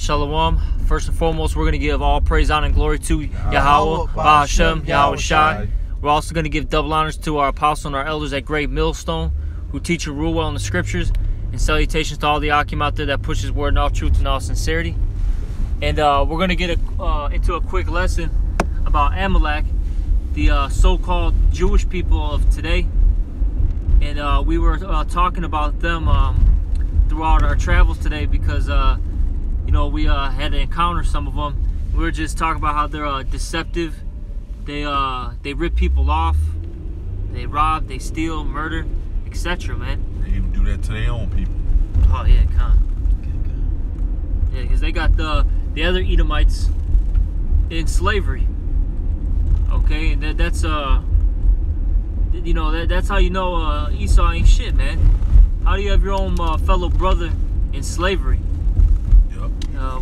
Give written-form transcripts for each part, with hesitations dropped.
Shalom. First and foremost, we're going to give all praise, honor, and glory to Yahweh, Ba'Hashem, Yahweh Shai. We're also going to give double honors to our apostle and our elders at Great Millstone, who teach and rule well in the scriptures. And salutations to all the Akim out there that pushes word in all truth and all sincerity. And we're going to get into a quick lesson about Amalak, the so-called Jewish people of today. And we were talking about them throughout our travels today because, you know, we had to encounter some of them. We were just talking about how they're deceptive. They rip people off. They rob, they steal, murder, etc., man. They even do that to their own people. Oh, yeah, yeah, because they got the other Edomites in slavery. Okay, and that's you know, that's how you know Esau ain't shit, man. How do you have your own fellow brother in slavery? Yep.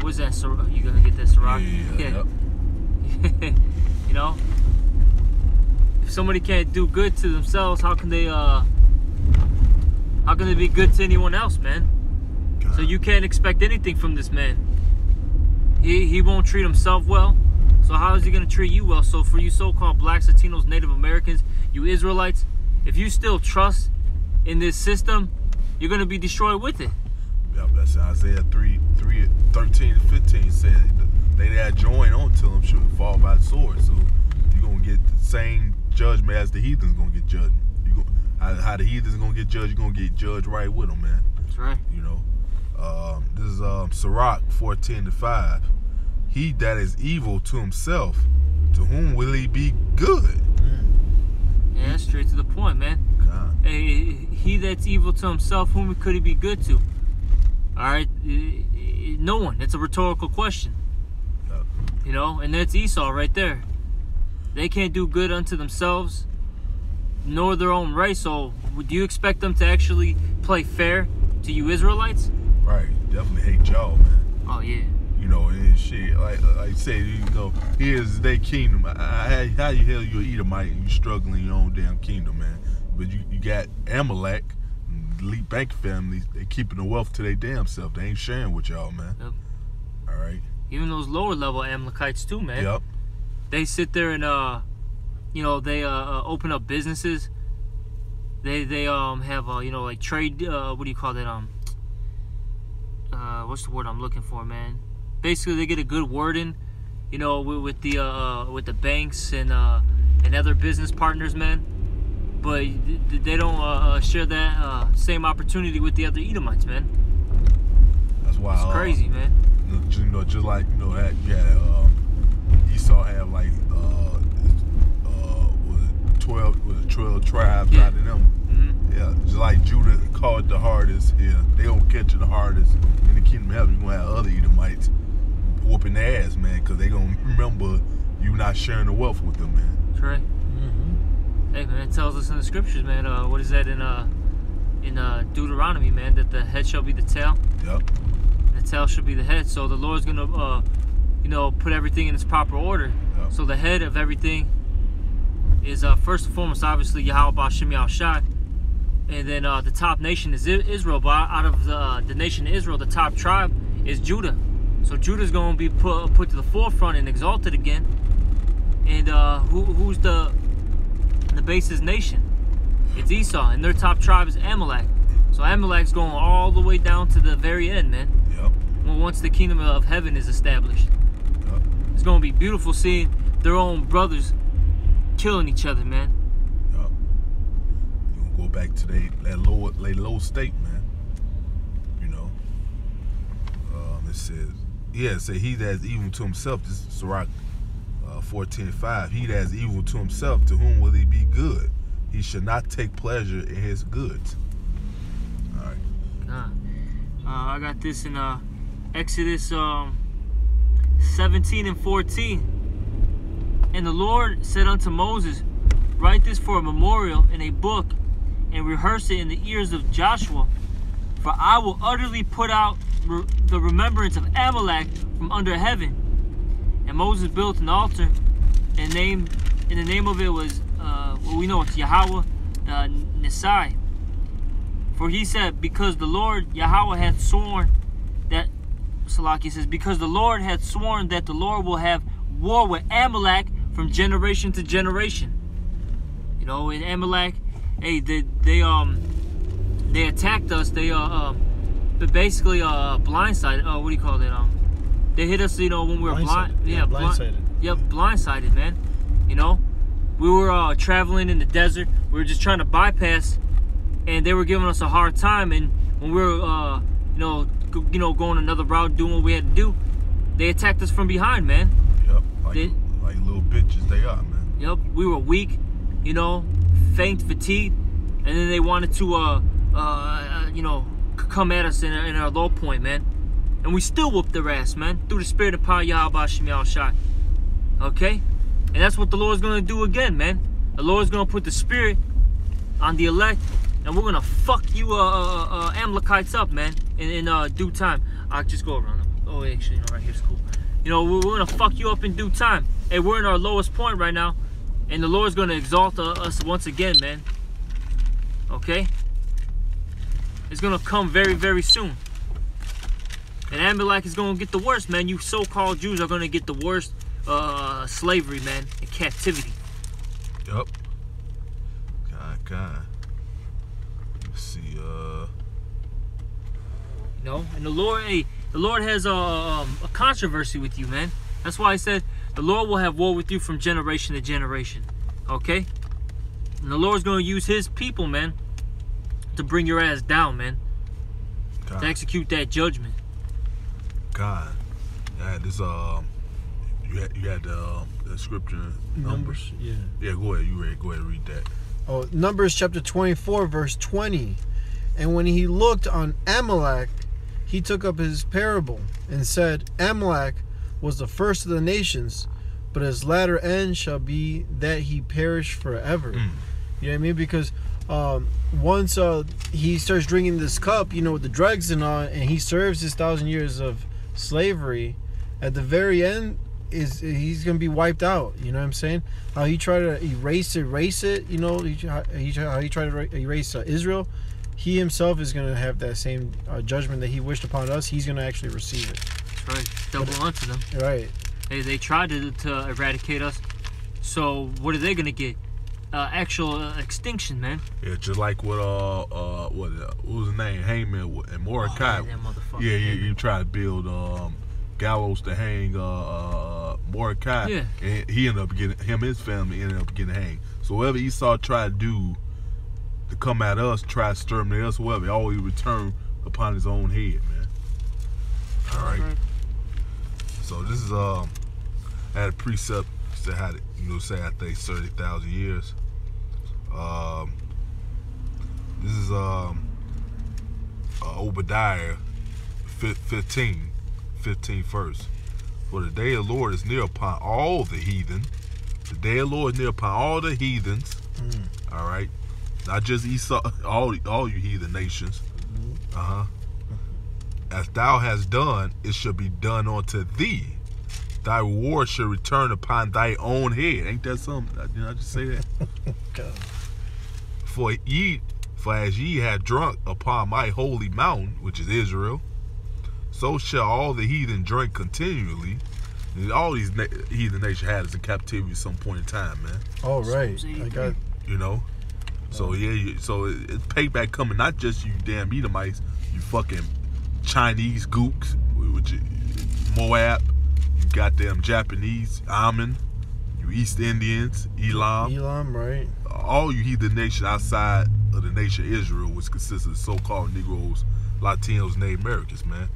What's that? You gonna get that Ciroc? Yeah. Yep. You know, if somebody can't do good to themselves, how can they be good to anyone else, man? God. So you can't expect anything from this man. He won't treat himself well. So how is he going to treat you well? So for you so-called blacks, Latinos, Native Americans, you Israelites, if you still trust in this system, you're going to be destroyed with it. Yep, that's Isaiah 3:13-15 said they that join onto them should fall by the sword. So you're going to get the same judgment as the heathens going to get judged. How the heathens going to get judged, you're going to get judged right with them, man. That's right. You know, this is Sirach 14:5. He that is evil to himself, to whom will he be good? Yeah, that's straight to the point, man. Hey, he that's evil to himself, whom could he be good to? All right, no one. It's a rhetorical question. Yep. You know, and that's Esau right there. They can't do good unto themselves, nor their own race. So, do you expect them to actually play fair to you Israelites? Right, definitely hate y'all, man. Oh yeah. You know, and shit, like I say, you know, here's their kingdom. How you hell you an Edomite and you struggling in your own damn kingdom, man? But you got Amalek, the elite bank family, they keeping the wealth to their damn self. They ain't sharing with y'all, man. Yep. All right. Even those lower level Amalekites too, man. Yep. They sit there and you know, they open up businesses. They have you know, like trade. What do you call that? What's the word I'm looking for, man? Basically, they get a good word in, you know, with the banks and other business partners, man. But they don't share that same opportunity with the other Edomites, man. That's why it's crazy, man. You know, just like, you know, that Esau have like 12 tribes out of them. Mm-hmm. Yeah, just like Judah called the hardest here. They don't catch the hardest in the kingdom of heaven. You're gonna have other Edomites whooping their ass, man, because they gonna remember you not sharing the wealth with them, man. That's right. Hey, man, it tells us in the scriptures, man. What is that in Deuteronomy, man? That the head shall be the tail. Yep. And the tail shall be the head. So the Lord's gonna, you know, put everything in its proper order. Yep. So the head of everything is first and foremost, obviously, Yahweh Ba'Hashem Yahweh Shai. And then the top nation is Israel. But out of the nation of Israel, the top tribe is Judah. So Judah's going to be put to the forefront and exalted again. And who's the basis nation? It's Esau, and their top tribe is Amalek. So Amalek's going all the way down to the very end, man. Yep. Well, once the kingdom of heaven is established. Yep. It's going to be beautiful seeing their own brothers killing each other, man. Yep. You gonna go back to that low state, man. You know. It says, yeah, say he that is evil to himself. This is Sirach 14:5. He that is evil to himself, to whom will he be good? He should not take pleasure in his goods. All right. I got this in Exodus 17:14. And the Lord said unto Moses, write this for a memorial in a book, and rehearse it in the ears of Joshua. For I will utterly put out the remembrance of Amalek from under heaven. And Moses built an altar, and the name of it was, well, we know it's Yahweh For he said, because the Lord Yahweh hath sworn that Salaki says, because the Lord had sworn that the Lord will have war with Amalek from generation to generation. You know, in Amalek, hey, they attacked us. They but basically blindsided. What do you call it? They hit us, you know, when we were blind. Yeah, blindsided. Yep, blindsided, man. You know, we were traveling in the desert. We were just trying to bypass, and they were giving us a hard time. And when we were, you know, going another route, doing what we had to do, they attacked us from behind, man. Yep, like little bitches they are, man. Yep, we were weak, you know, faint, fatigued, and then they wanted to, you know, come at us in our low point, man. And we still whooped their ass, man, through the spirit of power, Yahweh Shem Shai. Okay? And that's what the Lord's going to do again, man. The Lord's going to put the spirit on the elect, and we're going to fuck you Amalekites up, man, in due time. I'll just go around them. Oh, actually, you know, right here's cool. You know, we're going to fuck you up in due time. Hey, we're in our lowest point right now, and the Lord's going to exalt us once again, man. Okay? It's going to come very, very soon. And Amalek is going to get the worst, man. You so-called Jews are going to get the worst slavery, man, and captivity. Yup. God. Let's see, You know, and the Lord, hey, the Lord has a controversy with you, man. That's why he said the Lord will have war with you from generation to generation. Okay? And the Lord's going to use his people, man, to bring your ass down, man. God. To execute that judgment. God. Yeah, this you had the scripture Numbers. Yeah. Yeah, go ahead. You ready? Go ahead and read that. Oh, Numbers chapter 24, verse 20. And when he looked on Amalek, he took up his parable and said, Amalek was the first of the nations, but his latter end shall be that he perish forever. You know what I mean? Because once he starts drinking this cup, you know, with the drugs and all, and he serves his 1,000 years of slavery, at the very end he's gonna be wiped out. You know what I'm saying? How he tried to erase it. You know, how he tried to erase Israel. He himself is gonna have that same judgment that he wished upon us. He's gonna actually receive it. That's right. Double onto them. Right. They tried to eradicate us. So what are they gonna get? Actual extinction, man. Yeah, just like what was his name, Haman and Mordecai. You try to build gallows to hang Mordecai. Yeah. And he ended up getting, him and his family ended up getting hanged. So whatever Esau tried to do to come at us, try to exterminate us, whatever, it always returned upon his own head, man. All right. So this is I had a precept that had, you know, say I think 30,000 years. This is Obadiah 15 verse. For the day of the Lord is near upon all the heathen. The day of the Lord is near upon all the heathens. All right, not just Esau, all you heathen nations. As thou hast done, it shall be done unto thee. Thy reward shall return upon thy own head. Ain't that something? Did I just say that? God. For as ye have drunk upon my holy mountain, which is Israel, so shall all the heathen drink continually. And all these heathen nations had us in captivity at some point in time, man. Oh, right. I got. You know. So yeah, so it's payback coming. Not just you damn Edomites, you fucking Chinese gooks, which Moab. Goddamn Japanese, Ammon, you East Indians, Elam, right? All you heathen nation outside of the nation of Israel, which consists of so-called Negroes, Latinos, and Native Americans, man.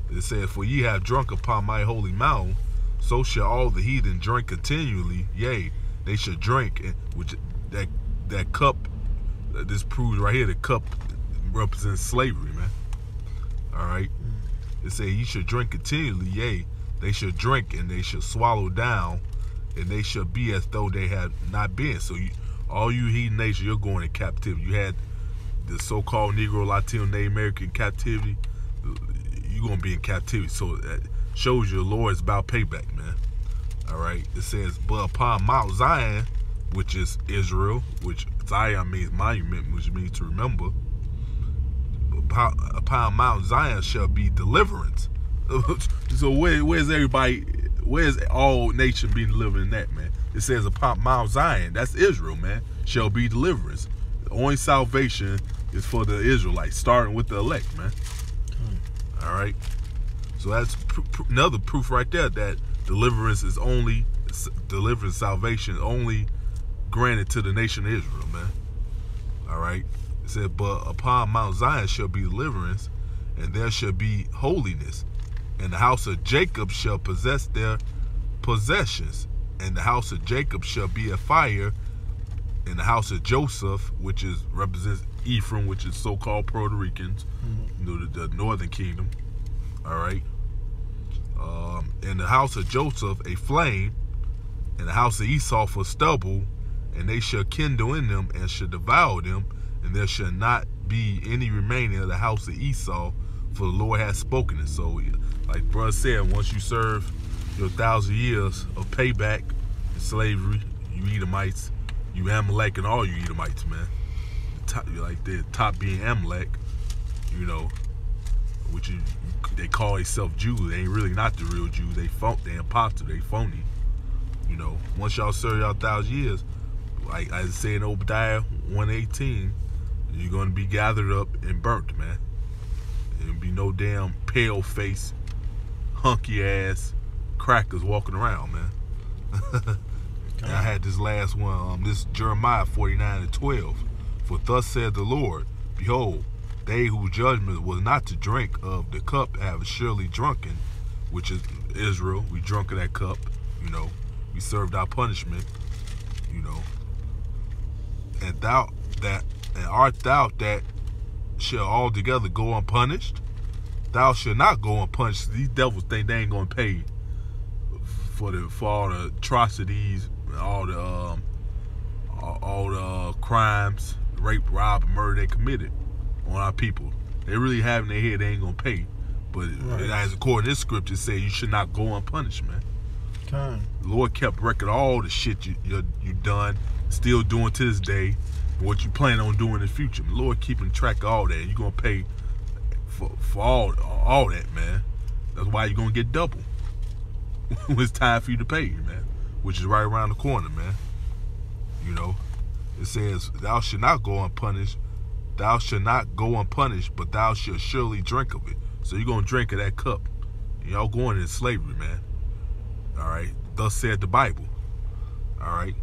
It says, for ye have drunk upon my holy mountain, so shall all the heathen drink continually. Yea, they shall drink, which that cup, this proves right here, the cup represents slavery, man. All right. It says, ye shall drink continually. Yea, they shall drink, and they shall swallow down, and they shall be as though they had not been. So all you heathen nations, you're going in captivity. You had the so-called Negro, Latino, Native American captivity. You're going to be in captivity. So that shows you the Lord is about payback, man. All right. It says, but upon Mount Zion, which is Israel, which Zion means monument, which means to remember. Upon Mount Zion shall be deliverance So where's everybody? Where's all nation being delivered in that, man? It says upon Mount Zion, that's Israel, man, shall be deliverance. The only salvation is for the Israelites, starting with the elect, man. All right. So that's another proof right there that deliverance, salvation is only granted to the nation of Israel, man. All right. It said, but upon Mount Zion shall be deliverance, and there shall be holiness, and the house of Jacob shall possess their possessions, and the house of Jacob shall be a fire, and the house of Joseph, which represents Ephraim, which is so-called Puerto Ricans, the northern kingdom. All right. And the house of Joseph a flame, and the house of Esau for stubble, and they shall kindle in them and shall devour them, and there shall not be any remaining of the house of Esau, for the Lord has spoken it. So, like brother said, once you serve your 1,000 years of payback, slavery, you Edomites, you Amalek, and all you Edomites, man. Like the top being Amalek, you know, which they call themselves Jews. They ain't really not the real Jews. They imposter. They phony. You know, once y'all serve y'all 1,000 years, like I say in Obadiah 1:18, you're gonna be gathered up and burnt, man. There'll be no damn pale face, hunky ass crackers walking around, man. And I had this last one, this Jeremiah 49:12. For thus said the Lord, behold, they whose judgment was not to drink of the cup have surely drunken, which is Israel. We drunk of that cup, you know. We served our punishment, you know. And art thou that shall altogether go unpunished? Thou shalt not go unpunished. These devils think they ain't gonna pay for all the atrocities, all the crimes, rape, rob, and murder they committed on our people. They really have in their head they ain't gonna pay. But as according to this scripture, say you should not go unpunished, man. The Lord kept record of all the shit you done, still doing to this day, and what you plan on doing in the future. The Lord keeping track of all that, and you're gonna pay for all that, man. That's why you're gonna get double when it's time for you to pay, man, which is right around the corner, man. You know, it says, thou shalt not go unpunished. Thou shalt not go unpunished, but thou shalt surely drink of it. So you're gonna drink of that cup. Y'all going into slavery, man. All right, thus said the Bible. All right,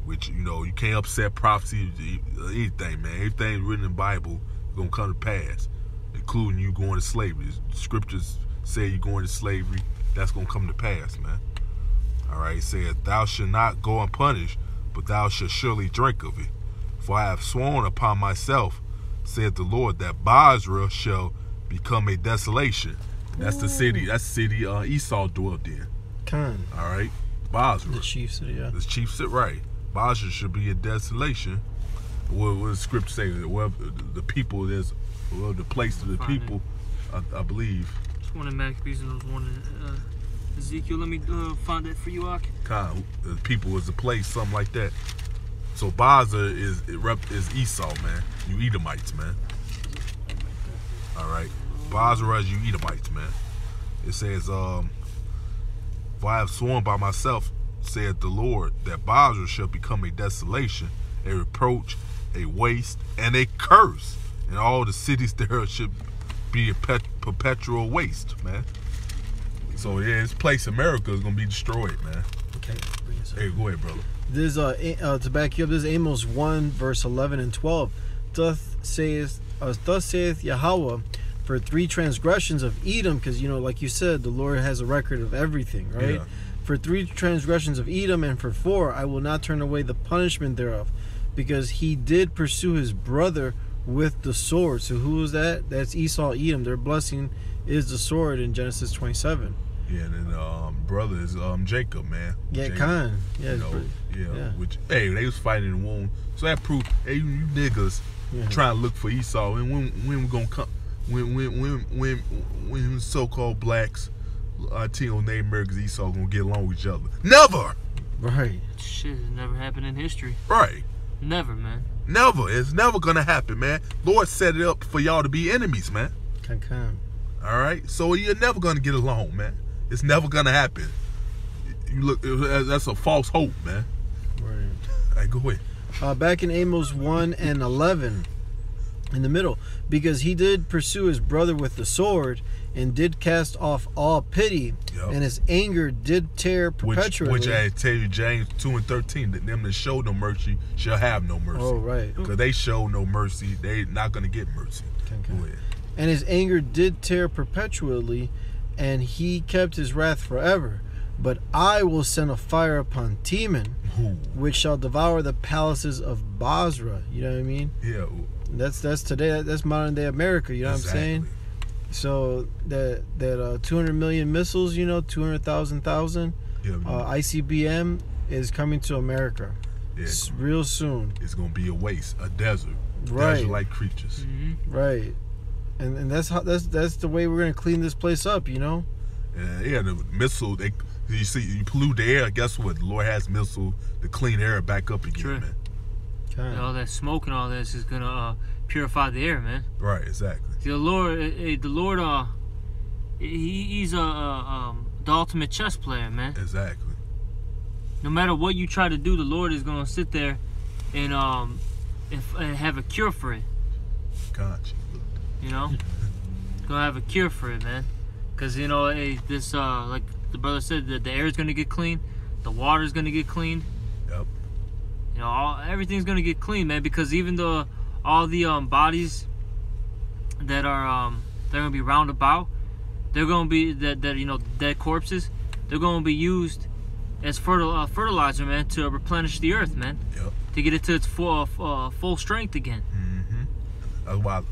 which, you know, you can't upset prophecy, anything, man. Everything written in the Bible is gonna come to pass, including you going to slavery. The scriptures say you're going to slavery. That's gonna come to pass, man. All right, it says, thou shalt not go unpunished, but thou shalt surely drink of it. For I have sworn upon myself, said the Lord, that Basra shall become a desolation. That's the city. That's the city Esau dwelt in. All right, Basra. The chief city, yeah. The chief city, right. Basra should be a desolation. What does the scripture say? Well, the people is, well, the place of the people, I believe. It's one in Maccabees and there's one in Ezekiel. Let me find that for you, Ak. The people is a place, something like that. So Basra is Esau, man. You Edomites, man. All right. Basra is you Edomites, man. It says, for I have sworn by myself, said the Lord, that Basra shall become a desolation, a reproach, a waste, and a curse. And all the cities there should be a perpetual waste, man. So yeah, this place America is gonna be destroyed, man. Okay. Hey, go ahead, brother. This to back you up, this is Amos 1 verse 11 and 12. Thus saith Yahweh, for 3 transgressions of Edom, because, you know, like you said, the Lord has a record of everything, right? Yeah. For 3 transgressions of Edom, and for 4, I will not turn away the punishment thereof, because he did pursue his brother with the sword. So who is that? That's Esau, Edom. Their blessing is the sword in Genesis 27. Yeah, and then brother is Jacob, man. Yeah, Jacob, Khan. Yeah, you know, yeah. Which, hey, they was fighting in the womb. So that proved, hey, you niggas trying to look for Esau, and when we gonna come? When so-called blacks, Latino Native Americans, Esau gonna get along with each other? Never. Right. Shit has never happened in history. Right. Never, man. Never. It's never gonna happen, man. Lord set it up for y'all to be enemies, man. Come. All right, so you're never gonna get along, man. It's never gonna happen. You look, that's a false hope, man. Right. All right, go ahead. Back in Amos 1 and 11, in the middle, because he did pursue his brother with the sword, and did cast off all pity, and his anger did tear perpetually. Which I tell you, James 2 and 13, that them that show no mercy shall have no mercy. Oh, right. Because they show no mercy, they not going to get mercy. Okay. Go ahead. And his anger did tear perpetually, and he kept his wrath forever. But I will send a fire upon Teman, which shall devour the palaces of Basra. You know what I mean? Yeah. That's today. That's modern day America. You know what I'm saying? So that 200 million missiles, 200,000 ICBM is coming to America. Yeah. Real soon. It's gonna be a waste, a desert. Right. Desert-like creatures. Mm-hmm. Right. And that's the way we're gonna clean this place up. Yeah, the missile. You pollute the air. Guess what? The Lord has missile to clean the air back up again, True. man. And all that smoke and all this is gonna purify the air, man. Right. Exactly. The Lord, he's the ultimate chess player, man. Exactly. No matter what you try to do, the Lord is gonna sit there and have a cure for it. Gotcha. Gonna have a cure for it, man. Cause this like the brother said, that the air is gonna get clean, the water is gonna get cleaned. Yep. Everything's gonna get clean, man. Because even though all the bodies that are they're gonna be round about, they're gonna be dead corpses, they're gonna be used as fertilizer, man, to replenish the earth, man. Yep. To get it to its full strength again. Mm-hmm. That's why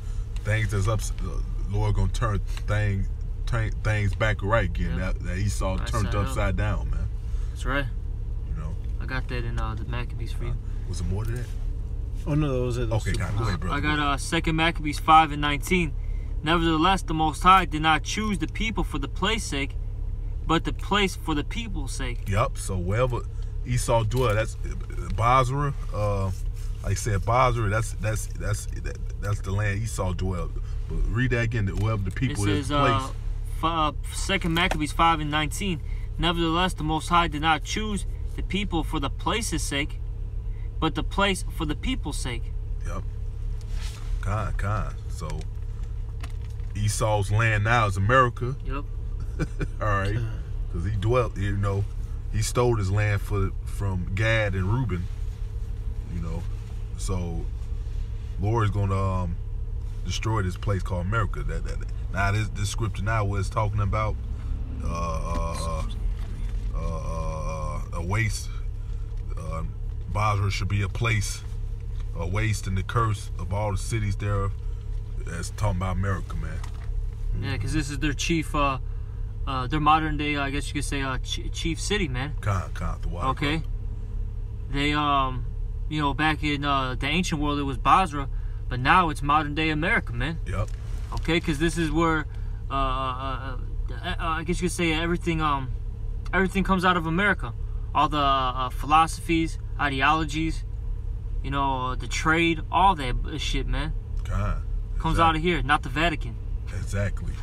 things that's up, the Lord gonna turn things back right again. Yep. That Esau turned upside down, man. That's right. I got that in the Maccabees for you. Was there more to that? Oh no, those are the okay. Go ahead, brother. I got 2 Maccabees 5 and 19. Nevertheless, the Most High did not choose the people for the place's sake, but the place for the people's sake. Yep. So wherever Esau dwelled, that's Basra. Like I said, Basra. That's the land Esau dwelled. But read that again. Wherever the people is placed. 2 Maccabees 5 and 19. Nevertheless, the Most High did not choose the people for the place's sake, but the place for the people's sake. Yep. Con. So Esau's land now is America. Yep. All right. Because he dwelt, he stole his land from Gad and Reuben. So Lord is gonna destroy this place called America. Now this scripture now was talking about a waste. Basra should be a place, a waste, and the curse of all the cities there. That's talking about America, man. Yeah, because this is their chief, their modern day, I guess you could say, chief city, man. The water. Okay. They, back in the ancient world, it was Basra, but now it's modern day America, man. Yep. Okay, because this is where, I guess you could say everything comes out of America. All the philosophies, ideologies, the trade, all that shit, man. Comes out of here, not the Vatican. Exactly.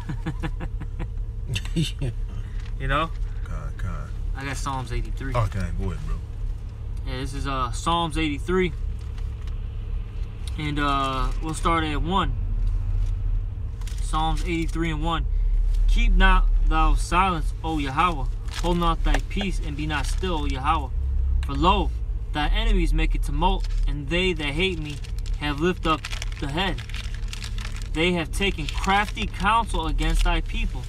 Yeah. I got Psalms 83. Oh, go ahead, bro. Yeah, this is Psalms 83. And we'll start at 1. Psalms 83 and 1. Keep not thou silence, O Yahweh. Hold not thy peace, and be not still, O Yahweh. For lo, thy enemies make a tumult, and they that hate me have lifted up the head. They have taken crafty counsel against thy people,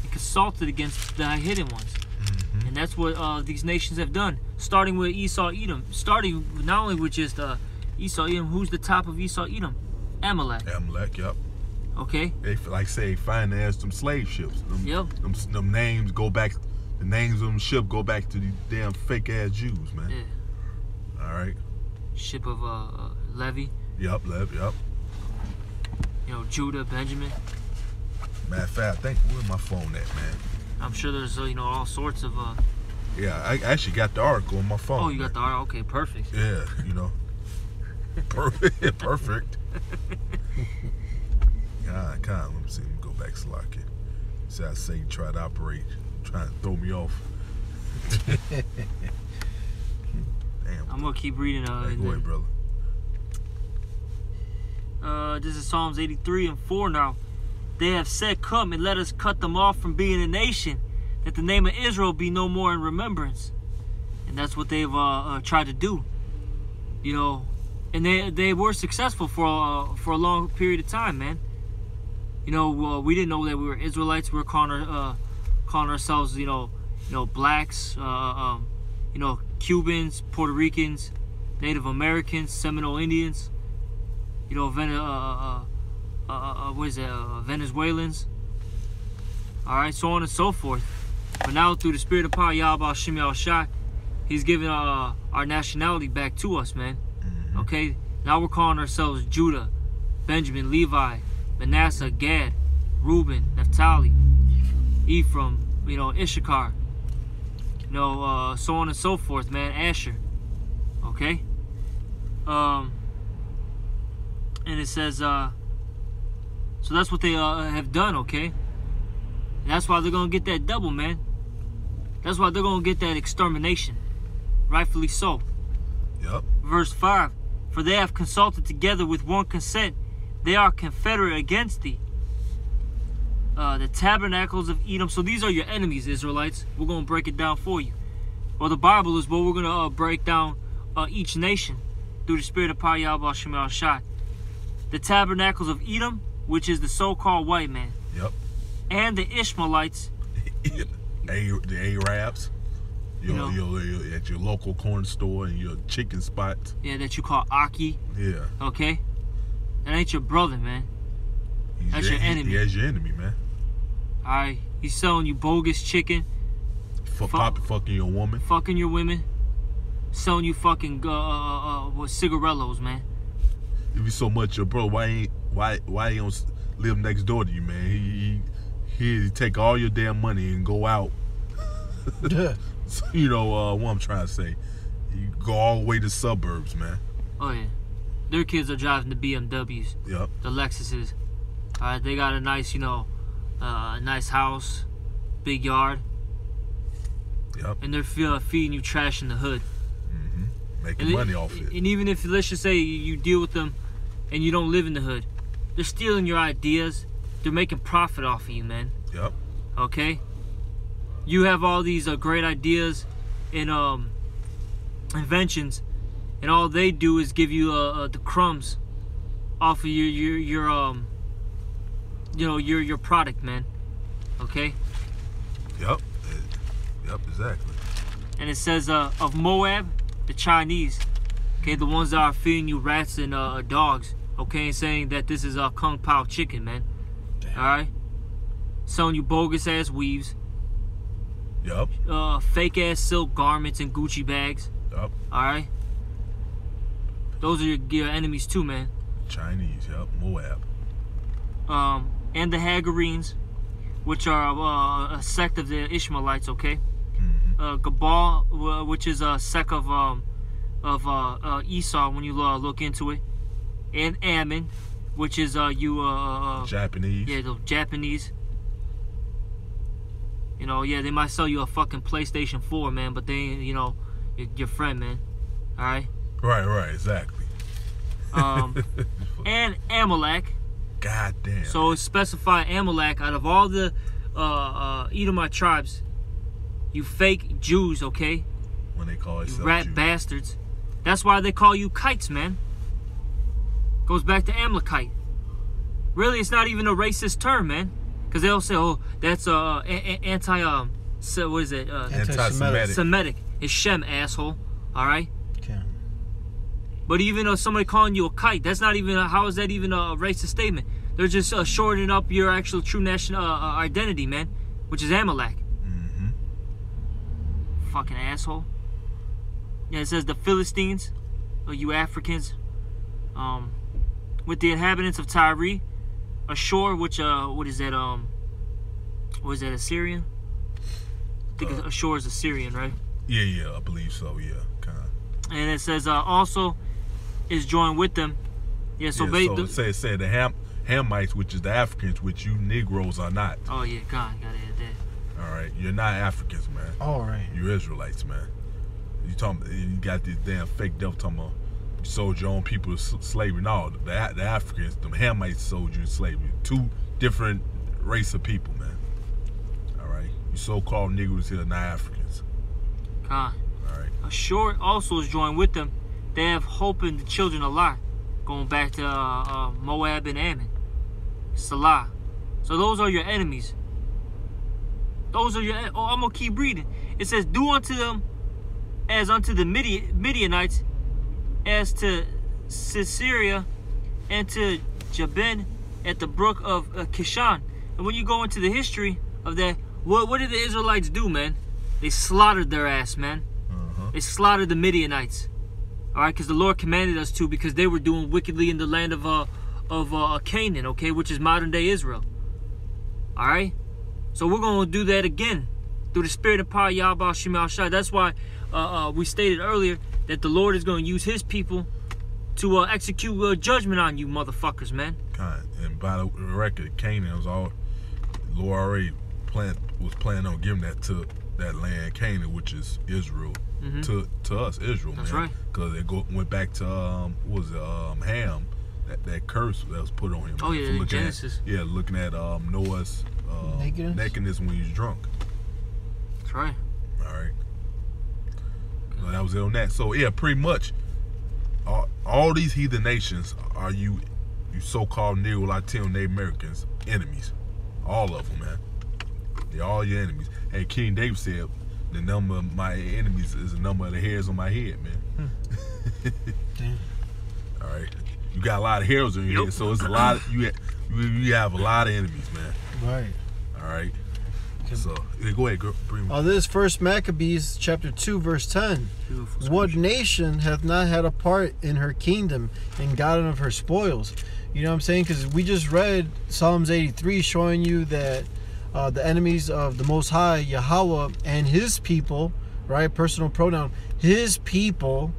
and consulted against thy hidden ones. Mm-hmm. And that's what these nations have done. Starting with Esau, Edom. Starting not only with just Esau, Edom. Who's the top of Esau, Edom? Amalek. Amalek, yep. Okay. They financed some slave ships. Yep. Them names go back. The names of them ship go back to these damn fake ass Jews, man. Yeah. All right. Ship of Levi. Yep, Levi. Yep. Judah, Benjamin. Matter of fact, I think where's my phone at, man? I'm sure there's all sorts of. Yeah, I actually got the article on my phone. Oh, you got the article. Okay, perfect. Yeah, perfect. Let me see. Let me go back, Slocky. See how Satan tried to operate, trying to throw me off. Damn. I'm gonna keep reading. Go ahead, brother. This is Psalms 83 and 4 now. They have said, "Come and let us cut them off from being a nation, that the name of Israel be no more in remembrance." And that's what they've tried to do, you know. And they were successful for a long period of time, man. You know, we didn't know that we were Israelites. We were calling ourselves, you know, blacks, you know, Cubans, Puerto Ricans, Native Americans, Seminole Indians, you know, Venezuelans. All right, so on and so forth. But now through the Spirit of power, Yahweh Shem Yahushua, He's giving our nationality back to us, man. Mm-hmm. Okay, now we're calling ourselves Judah, Benjamin, Levi, Manasseh, Gad, Reuben, Naphtali, Ephraim, you know, Issachar, you know, so on and so forth, man. Asher. Okay. And it says, so that's what they have done, okay? And that's why they're gonna get that double, man. That's why they're gonna get that extermination, rightfully so. Yep. Verse 5: For they have consulted together with one consent; they are confederate against thee. The tabernacles of Edom. So these are your enemies, Israelites. We're gonna break it down for you. Well, the Bible is what we're gonna break down each nation through the Spirit of power, Yahweh Shem Yahushua. The tabernacles of Edom, which is the so-called white man. Yep. And the Ishmaelites. The Arabs. At your local corn store and your chicken spots. Yeah, that you call Aki. Yeah. Okay? That ain't your brother, man. That's your enemy. That's your enemy, man. Alright? He's selling you bogus chicken. Fucking your woman. Fucking your women. Selling you fucking cigarellos, man. If you so much your bro, why he don't live next door to you, man? He take all your damn money and go out. So, you know what I'm trying to say. You go all the way to suburbs, man. Oh yeah. Their kids are driving the BMWs. Yep. The Lexuses. Alright, they got a nice, you know, nice house, big yard. Yep. And they're feeding you trash in the hood. Making money off it. And even if, let's just say, you deal with them and you don't live in the hood, they're stealing your ideas. They're making profit off of you, man. Yep. Okay? You have all these great ideas and inventions, and all they do is give you the crumbs off of your product, man. Okay? Yep. Yep, exactly. And it says of Moab, the Chinese, okay, the ones that are feeding you rats and dogs, okay, and saying that this is Kung Pao chicken, man. Damn. All right, selling you bogus ass weaves. Yep. Fake ass silk garments and Gucci bags. Yep. All right. Those are your enemies too, man. Chinese, yep. Moab. And the Hagarenes, which are a sect of the Ishmaelites, okay. Gabal, which is a sect of Esau when you look into it, and Ammon, which is Japanese. Yeah, the Japanese. You know, yeah, they might sell you a fucking PlayStation 4, man, but they ain't, you know, your friend, man. All right. Right, exactly. And Amalek. God damn. So it specified Amalek out of all the Edomite tribes. You fake Jews, okay? When they call you rat Jews. Bastards. That's why they call you kites, man. Goes back to Amalekite. Really, it's not even a racist term, man. Because they'll say, oh, that's what is it? Anti-Semitic. Semitic. It's Shem, asshole. All right? Okay. But even somebody calling you a kite, that's not even, how is that even a racist statement? They're just shortening up your actual true national identity, man, which is Amalek. Fucking asshole. Yeah, it says the Philistines, or you Africans, with the inhabitants of Tyre, Ashur, which what is that? What is that? Assyrian? I think Ashur is Assyrian, right? Yeah, I believe so. Yeah, kind of. And it says also is joined with them. Yeah, so say the Hamites, which is the Africans, which you Negroes are not. Oh yeah, God, gotta add that. All right, you're not Africans, man. All right. You're Israelites, man. You got this damn fake devil talking about you sold your own people to slavery. No, the Africans, them Hamites sold you in slavery. Two different race of people, man. All right, you so-called Negroes here are not Africans. God. All right. Ashur also is joined with them. They have hope in the children of Lot, going back to Moab and Ammon. Salah. So those are your enemies. Those are your. Oh, I'm gonna keep reading. It says, "Do unto them as unto the Midianites, as to Sisera, and to Jabin at the brook of Kishon." And when you go into the history of that, what did the Israelites do, man? They slaughtered their ass, man. They slaughtered the Midianites. All right, because the Lord commanded us to, because they were doing wickedly in the land of Canaan, okay, which is modern day Israel. All right, so we're gonna do that again through the Spirit and power of Yahweh Shema Shai. That's why we stated earlier that the Lord is gonna use His people to execute judgment on you, motherfuckers, man. And by the record, Canaan was all Lord already was planning on giving that to that land, Canaan, which is Israel. To us, Israel, That's man. right. Because they went back to what was it, Ham, that curse that was put on him. Oh yeah, Genesis. Looking at Noah's nakedness when he was drunk. That's right. All right. So that was it on that. So yeah, pretty much all these heathen nations are you so-called Negro Latino Native Americans enemies. All of them, man. They're all your enemies. Hey, King David said, the number of my enemies is the number of the hairs on my head, man. Damn. All right, you got a lot of hairs on your head, so it's a lot. You have a lot of enemies, man. Right. All right. So go ahead, girl. This is 1 Maccabees chapter 2 verse 10. Beautiful What scripture. nation hath not had a part in her kingdom and gotten of her spoils? You know what I'm saying? Because we just read Psalms 83 showing you that the enemies of the Most High, Yahweh, and His people, right? Personal pronoun, His people,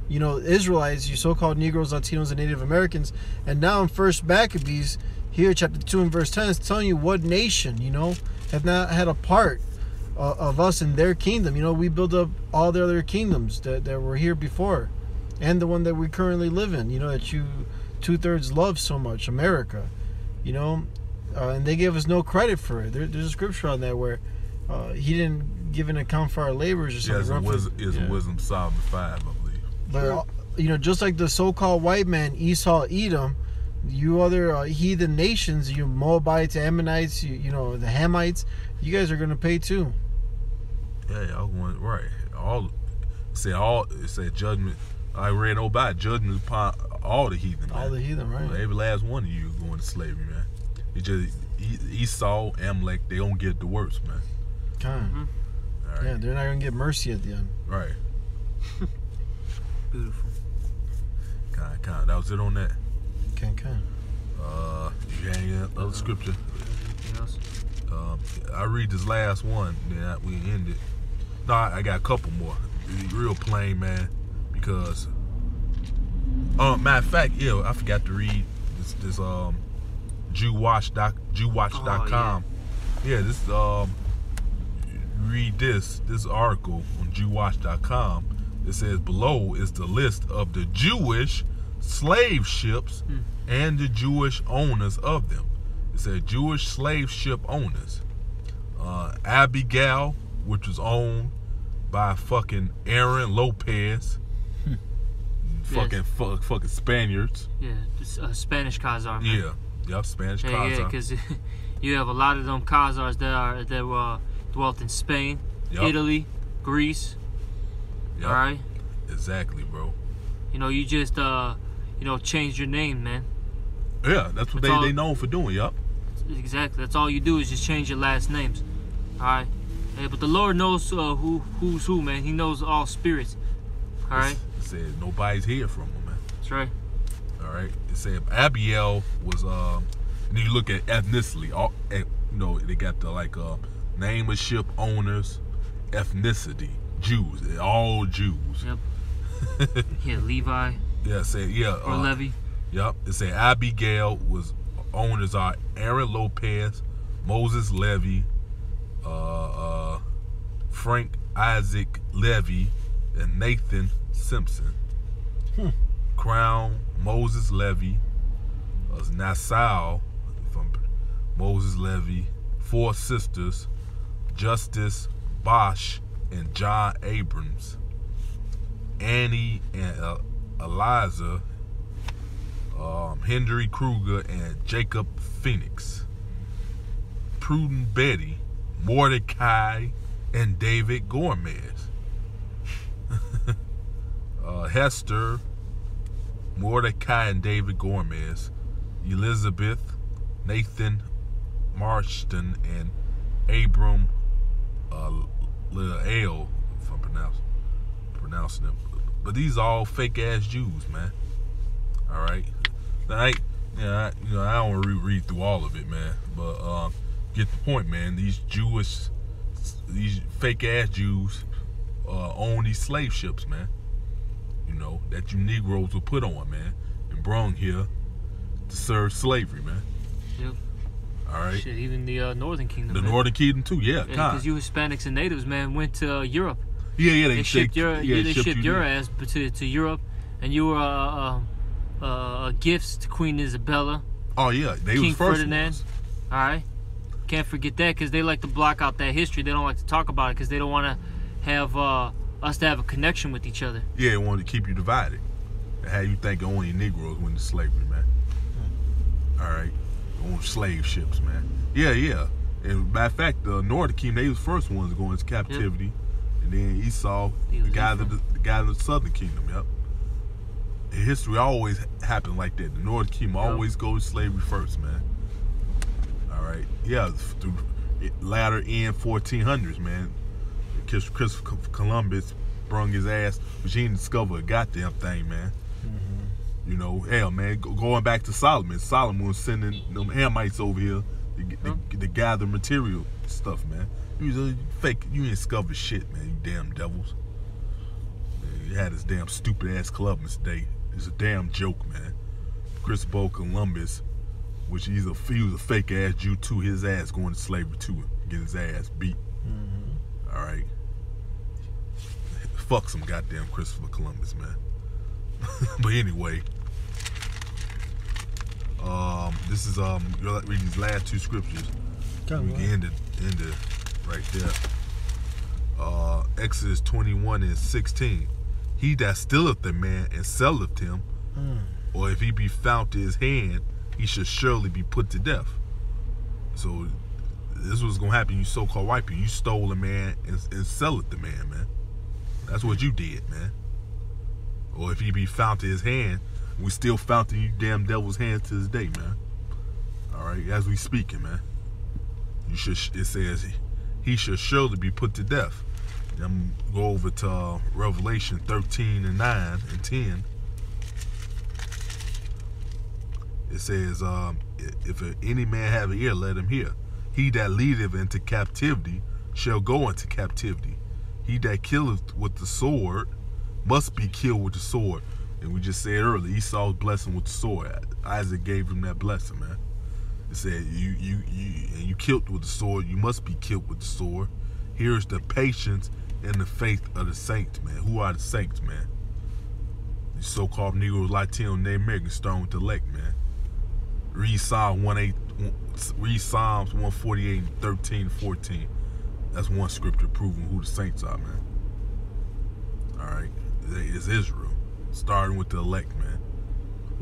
you know, Israelites, you so-called Negroes, Latinos, and Native Americans. And now in 1 Maccabees, here, chapter 2 and verse 10, it's telling you what nation, you know, have not had a part of us in their kingdom. You know, we build up all the other kingdoms that were here before, and the one that we currently live in, you know, that you 2/3 love so much, America, you know. And they gave us no credit for it. There's a scripture on that where He didn't give an account for our labors or something. Wisdom Psalm 5, I believe. But you know, just like the so-called white man, Esau, Edom, you other heathen nations, you Moabites, Ammonites, you know, the Hamites, you guys are gonna pay too. Yeah, y'all going right. It said judgment. I read about judgment upon all the heathen. All the heathen, right? Every last one of you going to slavery, man. It just Esau, Amalek, they don't get the worst, man. Kind. All right. Yeah, they're not gonna get mercy at the end. Right. Beautiful. Kind. That was it on that. Kind. You got any other scripture? Anything else? I read this last one, then we end it. No, I got a couple more. Real plain, man. Because, matter of fact, yeah, I forgot to read this Jewwatch.com. Yeah, this read this article on Jewwatch.com. It says below is the list of the Jewish slave ships and the Jewish owners of them. It said Jewish slave ship owners. Abigail, which was owned by fucking Aaron Lopez. Fucking Spaniards. Yeah, Spanish Khazar. Man. Yeah, yep, Spanish Khazar. Yeah, because you have a lot of them Khazars that dwelt in Spain, Italy, Greece. Yep. All right. Exactly, bro. You know, you just changed your name, man. Yeah, that's what they known for doing. Yup. Exactly. That's all you do is just change your last names. All right. Hey, but the Lord knows who's who, man. He knows all spirits. All right. It said nobody's here from him, man. That's right. All right. It said Abiel was then you look at ethnicity. They got the name of ship owners, ethnicity, Jews, all Jews. Yep. Yeah, Levi. Yeah, say or Levi. Yep. It said Abigail was owners are Aaron Lopez, Moses Levy, Frank Isaac Levy, and Nathan Simpson. Crown, Moses Levy, Nassau from Moses Levy, Four Sisters, Justice Bosch and John Abrams, Annie and Eliza, Henry Kruger and Jacob Phoenix, Prudent Betty, Mordecai and David Gomez, Hester, Mordecai and David Gomez, Elizabeth, Nathan Marston and Abram Lil, if I'm pronouncing them. But these are all fake ass Jews, man. All right, I don't want to read through all of it, man. But get the point, man. These fake ass Jews own these slave ships, man. You know, that you Negroes were put on, man, and brung here to serve slavery, man. Yep. All right. Shit, even the Northern Kingdom. The man. Northern Kingdom too, yeah. Because you Hispanics and natives, man, went to Europe. Yeah, they shipped your ass to Europe, and you were gifts to Queen Isabella. Oh yeah, they King was first Ferdinand. ones. All right, can't forget that, because they like to block out that history. They don't like to talk about it because they don't want to have us to have a connection with each other. Yeah, they wanted to keep you divided. And how you think only Negroes went to slavery, man? All right, on slave ships, man. Yeah. And matter of fact, the Northern Kingdom, they was the first ones to go into captivity. Yep. And then Esau, the guy in the Southern Kingdom, yep. And history always happened like that. The Northern Kingdom always goes to slavery first, man. All right. Yeah, through latter end 1400s, man. Christopher Columbus brung his ass, but he didn't discover a goddamn thing, man. You know, hell, man, going back to Solomon. Solomon was sending them Hamites over here to gather material stuff, man. You was fake. You ain't discovered shit, man. You damn devils. Man, you had this damn stupid ass Columbus Day. It's a damn joke, man. Christopher Columbus, which he was a fake ass Jew too. His ass going to slavery too, get his ass beat. All right. Fuck some goddamn Christopher Columbus, man. But anyway, this is read these last two scriptures. We can end it right there. Exodus 21:16. He that stealeth a man and selleth him, or if he be found to his hand, he should surely be put to death. So this was gonna happen. You so-called white people, you stole a man and sell it the man. That's what you did, man. Or if he be found to his hand, we still found in you damn devil's hands to this day, man. All right, as we speaking, man. It says he should surely be put to death. I'm gonna go over to Revelation 13:9 and 10. It says, if any man have an ear, let him hear. He that leadeth into captivity shall go into captivity. He that killeth with the sword must be killed with the sword. And we just said earlier, Esau's blessing with the sword. Isaac gave him that blessing, man. It said, you killed with the sword, you must be killed with the sword. Here's the patience and the faith of the saints, man. Who are the saints, man? These so-called Negroes, Latino, Native Americans, starting with the elect, man. Read Psalms 148, 13, 14. That's one scripture proving who the saints are, man. All right, it's Israel, starting with the elect, man.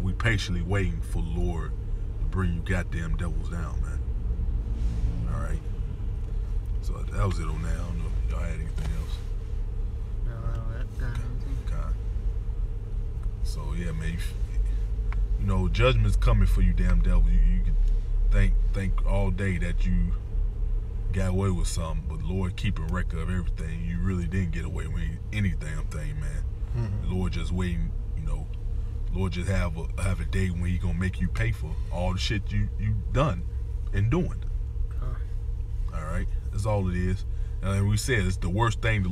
We patiently waiting for the Lord to bring you goddamn devils down, man. All right. So that was it on that. I don't know if y'all had anything else. No, I don't got anything. Okay. So yeah, man. You know, judgment's coming for you, damn devil. You can think all day that you got away with something, but Lord keeping record of everything. You really didn't get away with any damn thing, man. The Lord just waiting, you know. Lord just have a day when He gonna make you pay for all the shit you done and doing. All right, that's all it is. And we said it's the worst thing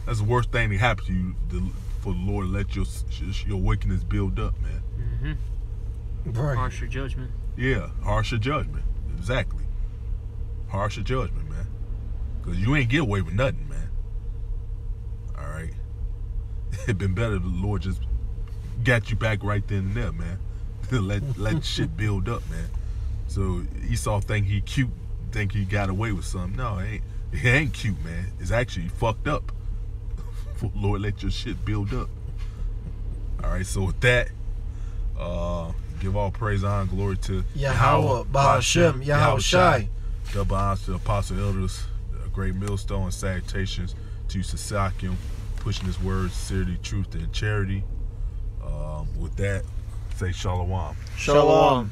that's the worst thing that happened to you, for the Lord to let your wickedness build up, man. Right. Harsher judgment. Yeah, harsher judgment. Exactly. Harsher judgment, man. Because you ain't get away with nothing, man. All right? It'd been better if the Lord just got you back right then and there, man. let shit build up, man. So Esau think he cute, think he got away with something. No, it ain't cute, man. It's actually fucked up. Lord, let your shit build up. All right, so with that, give all praise, honor, and glory to Yahweh, Ba'ashem, Yahweh Shai. Double honors to the apostle elders, a great millstone, and salutations to Sasakim, pushing his word, sincerity, truth, and charity. With that, say shalom. Shalom.